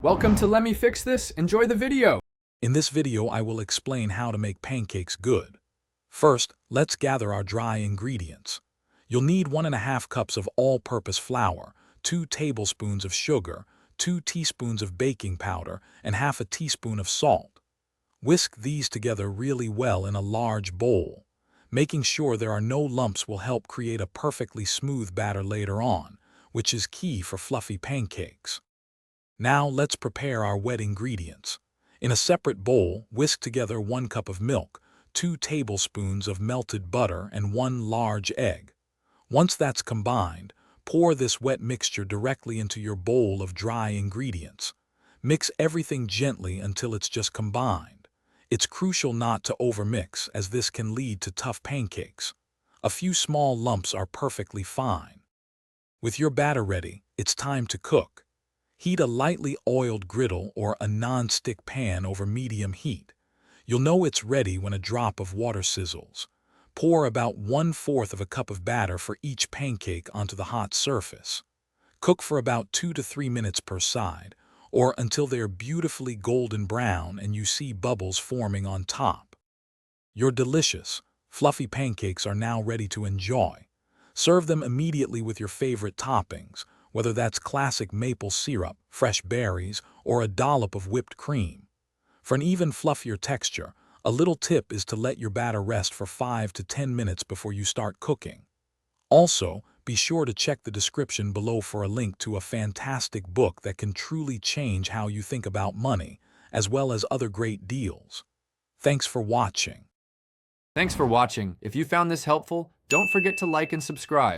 Welcome to Let Me Fix This. Enjoy the video. In this video, I will explain how to make pancakes good. First, let's gather our dry ingredients. You'll need 1½ cups of all-purpose flour, 2 tablespoons of sugar, 2 teaspoons of baking powder, and ½ teaspoon of salt. Whisk these together really well in a large bowl. Making sure there are no lumps will help create a perfectly smooth batter later on, which is key for fluffy pancakes. Now let's prepare our wet ingredients. In a separate bowl, whisk together 1 cup of milk, 2 tablespoons of melted butter, and 1 large egg. Once that's combined, pour this wet mixture directly into your bowl of dry ingredients. Mix everything gently until it's just combined. It's crucial not to overmix, as this can lead to tough pancakes. A few small lumps are perfectly fine. With your batter ready, it's time to cook. Heat a lightly oiled griddle or a non-stick pan over medium heat. You'll know it's ready when a drop of water sizzles. Pour about 1/4 cup of batter for each pancake onto the hot surface. Cook for about 2 to 3 minutes per side, or until they're beautifully golden brown and you see bubbles forming on top. Your delicious, fluffy pancakes are now ready to enjoy. Serve them immediately with your favorite toppings, whether that's classic maple syrup, fresh berries, or a dollop of whipped cream. For an even fluffier texture, a little tip is to let your batter rest for 5 to 10 minutes before you start cooking. Also, be sure to check the description below for a link to a fantastic book that can truly change how you think about money, as well as other great deals. Thanks for watching. Thanks for watching. If you found this helpful, don't forget to like and subscribe.